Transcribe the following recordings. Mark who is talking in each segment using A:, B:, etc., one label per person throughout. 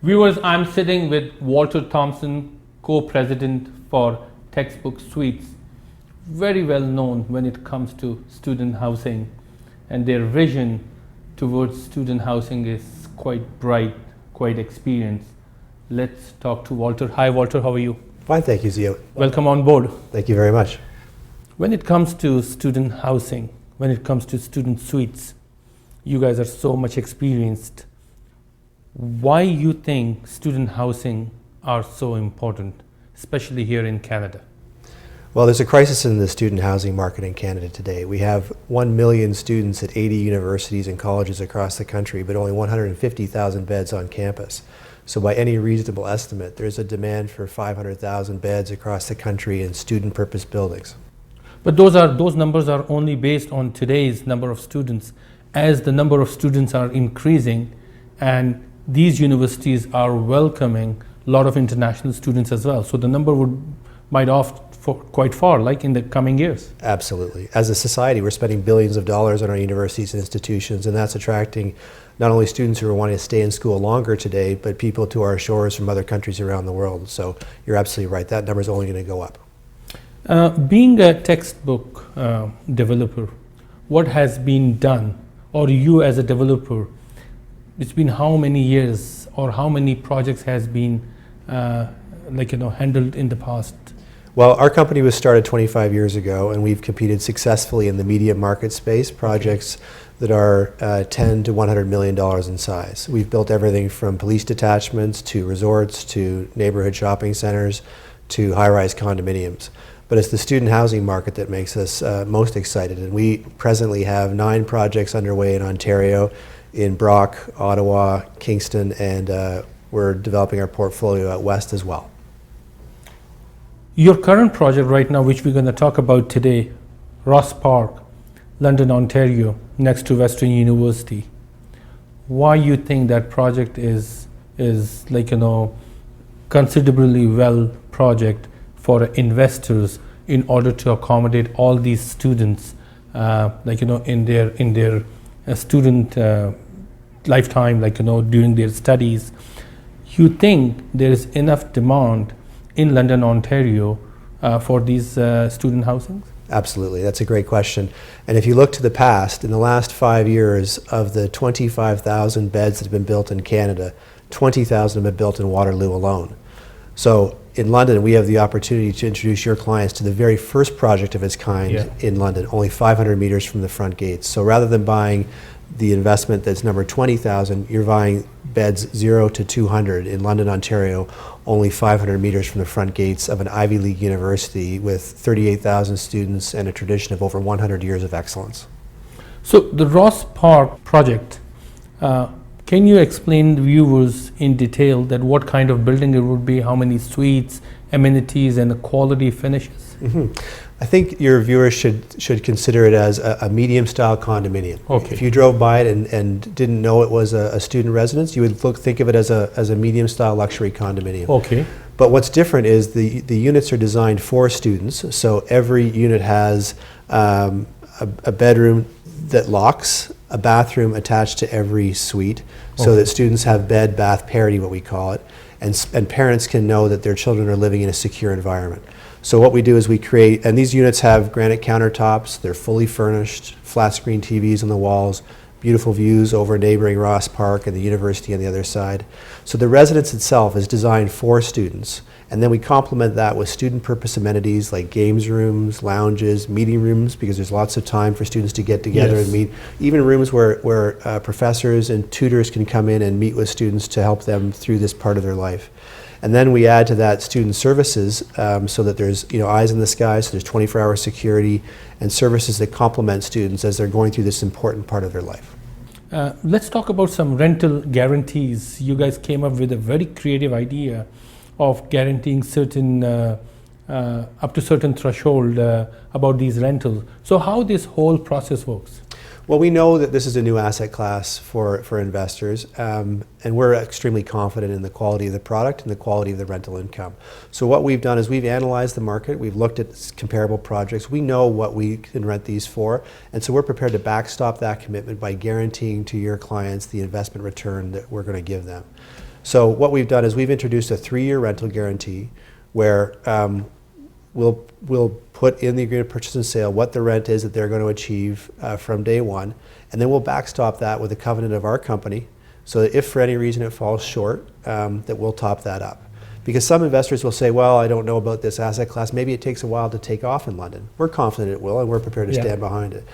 A: Viewers, I'm sitting with Walter Thompson, co-president for Textbook Suites, very well known when it comes to student housing, and their vision towards student housing is quite bright, quite experienced. Let's talk to Walter. Hi Walter, how are you?
B: Fine, thank you, Zia.
A: Welcome on board.
B: Thank you very much.
A: When it comes to student housing, when it comes to student suites, you guys are so much experienced. Why you think student housing are so important, especially here in Canada?
B: Well, there's a crisis in the student housing market in Canada today. We have 1 million students at 80 universities and colleges across the country, but only 150,000 beds on campus. So by any reasonable estimate, there's a demand for 500,000 beds across the country in student purpose buildings.
A: But those numbers are only based on today's number of students. As the number of students are increasing and these universities are welcoming a lot of international students as well. So the number might off for quite far, like in the coming years.
B: Absolutely. As a society, we're spending billions of dollars on our universities and institutions, and that's attracting not only students who are wanting to stay in school longer today, but people to our shores from other countries around the world. So you're absolutely right. That number is only going to go up.
A: Being a textbook developer, what has been done, or you as a developer, it's been how many years or how many projects has been handled in the past?
B: Well, our company was started 25 years ago, and we've competed successfully in the media market space, projects that are $10 to $100 million in size. We've built everything from police detachments to resorts to neighborhood shopping centers to high-rise condominiums. But it's the student housing market that makes us most excited, and we presently have 9 projects underway in Ontario, in Brock, Ottawa, Kingston, and we're developing our portfolio out west as well.
A: Your current project right now, which we're going to talk about today, Ross Park, London, Ontario, next to Western University. Why you think that project is considerably well project for investors in order to accommodate all these students, in their student lifetime, during their studies? You think there is enough demand in London, Ontario for these student housings?
B: Absolutely, that's a great question. And if you look to the past, in the last 5 years, of the 25,000 beds that have been built in Canada, 20,000 have been built in Waterloo alone. So in London, we have the opportunity to introduce your clients to the very first project of its kind in London, only 500 meters from the front gates. So rather than buying the investment that's number 20,000, you're buying beds 0 to 200 in London, Ontario, only 500 meters from the front gates of an Ivy League university with 38,000 students and a tradition of over 100 years of excellence.
A: So the Ross Park project, can you explain the viewers in detail that what kind of building it would be, how many suites, amenities, and the quality finishes?
B: Mm-hmm. I think your viewers should consider it as a medium-style condominium.
A: Okay.
B: If you drove by it and didn't know it was a student residence, you would think of it as a medium-style luxury condominium.
A: Okay.
B: But what's different is the units are designed for students, so every unit has a bedroom that locks, a bathroom attached to every suite, so that students have bed bath parity, what we call it, and parents can know that their children are living in a secure environment. So what we do is we create, and these units have granite countertops, they're fully furnished, flat screen TVs on the walls, beautiful views over neighboring Ross Park and the university on the other side. So the residence itself is designed for students, and then we complement that with student purpose amenities like games rooms, lounges, meeting rooms, because there's lots of time for students to get together and meet, even rooms where professors and tutors can come in and meet with students to help them through this part of their life. And then we add to that student services so that there's eyes in the sky, so there's 24-hour security and services that complement students as they're going through this important part of their life.
A: Let's talk about some rental guarantees. You guys came up with a very creative idea of guaranteeing certain, up to certain threshold about these rentals. So how this whole process works?
B: Well, we know that this is a new asset class for investors, and we're extremely confident in the quality of the product and the quality of the rental income. So what we've done is we've analyzed the market, we've looked at comparable projects, we know what we can rent these for, and so we're prepared to backstop that commitment by guaranteeing to your clients the investment return that we're going to give them. So what we've done is we've introduced a 3-year rental guarantee where we'll put in the agreement of purchase and sale what the rent is that they're going to achieve from day one, and then we'll backstop that with a covenant of our company, so that if for any reason it falls short, that we'll top that up. Because some investors will say, well, I don't know about this asset class, maybe it takes a while to take off in London. We're confident it will, and we're prepared to stand behind it.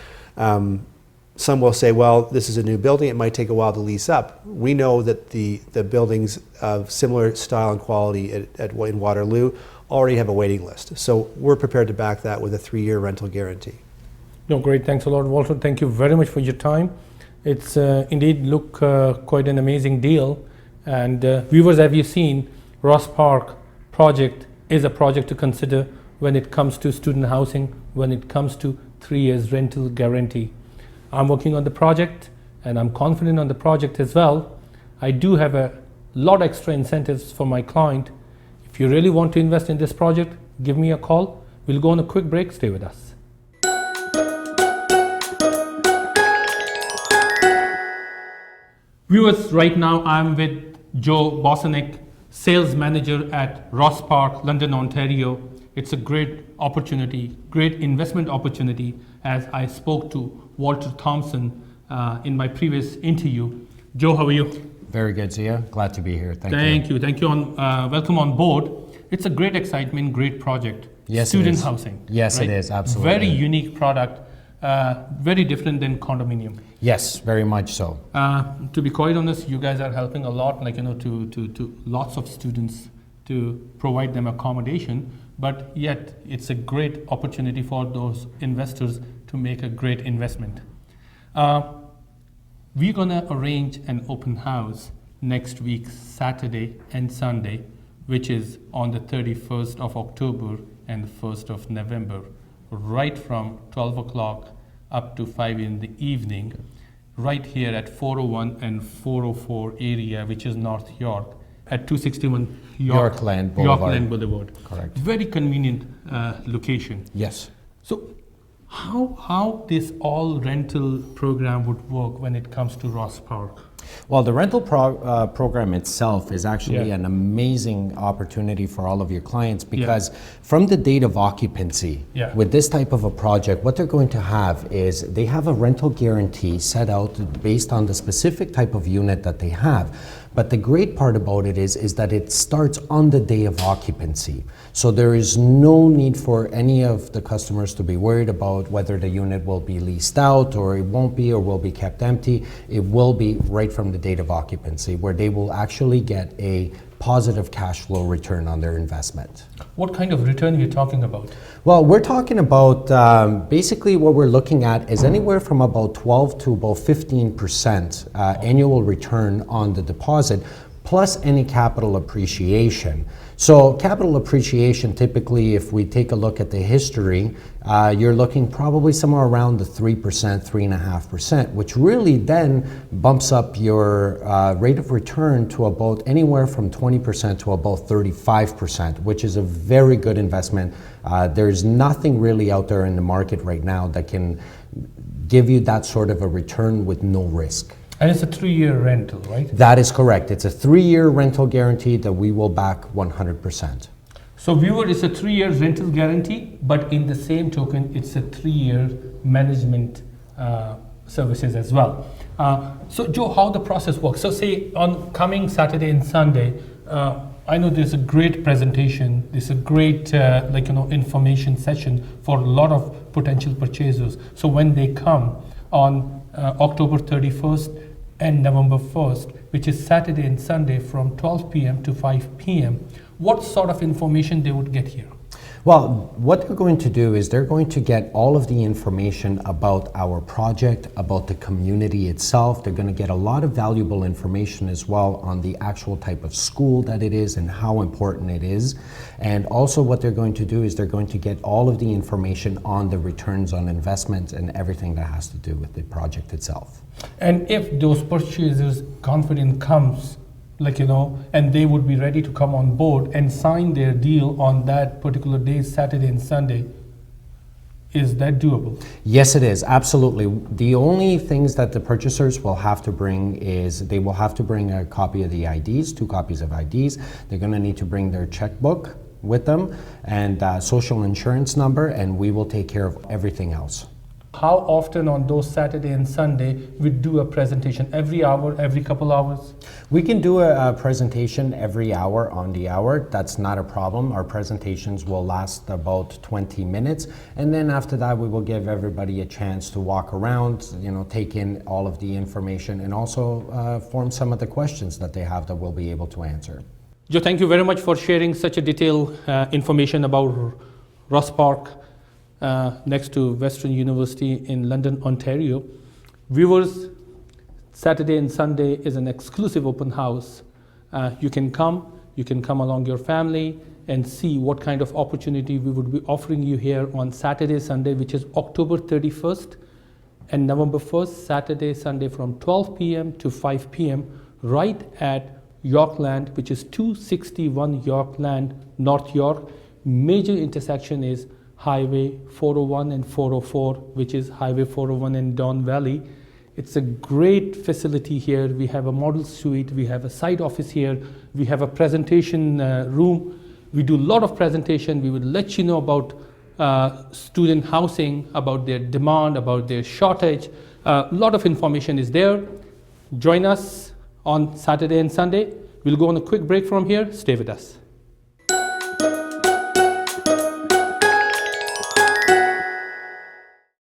B: Some will say, well, this is a new building, it might take a while to lease up. We know that the buildings of similar style and quality in Waterloo already have a waiting list. So we're prepared to back that with a 3-year rental guarantee.
A: No, great. Thanks a lot, Walter. Thank you very much for your time. It's indeed quite an amazing deal. And viewers, have you seen, Ross Park project is a project to consider when it comes to student housing, when it comes to 3 years rental guarantee. I'm working on the project and I'm confident on the project as well. I do have a lot extra incentives for my client. If you really want to invest in this project, give me a call. We'll go on a quick break. Stay with us. Viewers, right now I'm with Joe Bosanac, sales manager at Ross Park, London, Ontario. It's a great opportunity, great investment opportunity, as I spoke to Walter Thompson in my previous interview. Joe, how are you?
C: Very good, Zia. Glad to be here. Thank you.
A: Thank you. Welcome on board. It's a great excitement, great project.
C: Yes,
A: Student
C: it is.
A: housing.
C: Yes,
A: right?
C: it is. Absolutely.
A: Very unique product, very different than condominium.
C: Yes, very much so.
A: To be quite honest, you guys are helping a lot, to lots of students to provide them accommodation, but yet it's a great opportunity for those investors to make a great investment. We're gonna arrange an open house next week, Saturday and Sunday, which is on the 31st of October and the 1st of November, right from 12 o'clock up to 5 in the evening, right here at 401 and 404 area, which is North York, at 261
C: Yorkland Boulevard.
A: Yorkland Boulevard.
C: Correct.
A: Very convenient location.
C: Yes.
A: So how this all rental program would work when it comes to Ross Park?
C: Well, the rental program itself is actually
A: Yeah.
C: an amazing opportunity for all of your clients because from the date of occupancy,
A: Yeah.
C: with this type of a project, what they're going to have is they have a rental guarantee set out based on the specific type of unit that they have. But the great part about it is that it starts on the day of occupancy. So there is no need for any of the customers to be worried about whether the unit will be leased out or it won't be or will be kept empty. It will be right from the date of occupancy, where they will actually get a positive cash flow return on their investment.
A: What kind of return are you talking about?
C: Well, we're talking about basically what we're looking at is anywhere from about 12 to about 15% annual return on the deposit, plus any capital appreciation. So capital appreciation, typically, if we take a look at the history, you're looking probably somewhere around the 3%, 3.5%, which really then bumps up your rate of return to about anywhere from 20% to about 35%, which is a very good investment. There's nothing really out there in the market right now that can give you that sort of a return with no risk.
A: And it's a 3-year rental, right?
C: That is correct. It's a 3-year rental guarantee that we will back 100%.
A: So viewer, it's a 3-year rental guarantee, but in the same token, it's a 3-year management services as well. So Joe, how the process works? So say on coming Saturday and Sunday, I know there's a great presentation, there's a great information session for a lot of potential purchasers. So when they come on October 31st and November 1st, which is Saturday and Sunday from 12 p.m. to 5 p.m., what sort of information they would get here?
C: Well, what they're going to do is they're going to get all of the information about our project, about the community itself. They're going to get a lot of valuable information as well on the actual type of school that it is and how important it is. And also what they're going to do is they're going to get all of the information on the returns on investment and everything that has to do with the project itself.
A: And if those purchasers' confidence comes, and they would be ready to come on board and sign their deal on that particular day, Saturday and Sunday, Is that doable?
C: Yes, it is, absolutely. The only things that the purchasers will have to bring is they will have to bring a copy of the IDs, 2 copies of IDs. They're going to need to bring their checkbook with them and social insurance number, and we will take care of everything else.
A: How often on those Saturday and Sunday we do a presentation? Every hour, every couple hours?
C: We can do a presentation every hour on the hour. That's not a problem. Our presentations will last about 20 minutes, and then after that we will give everybody a chance to walk around, take in all of the information, and also form some of the questions that they have that we'll be able to answer.
A: Joe, thank you very much for sharing such a detailed information about Ross Park next to Western University in London, Ontario. Viewers, Saturday and Sunday is an exclusive open house. You can come along your family and see what kind of opportunity we would be offering you here on Saturday, Sunday, which is October 31st and November 1st, Saturday, Sunday from 12 p.m. to 5 p.m. right at Yorkland, which is 261 Yorkland, North York. Major intersection is Highway 401 and 404, which is Highway 401 in Don Valley. It's a great facility here. We have a model suite, we have a side office here, we have a presentation room. We do a lot of presentation. We will let you know about student housing, about their demand, about their shortage. A lot of information is there. Join us on Saturday and Sunday. We'll go on a quick break from here. Stay with us.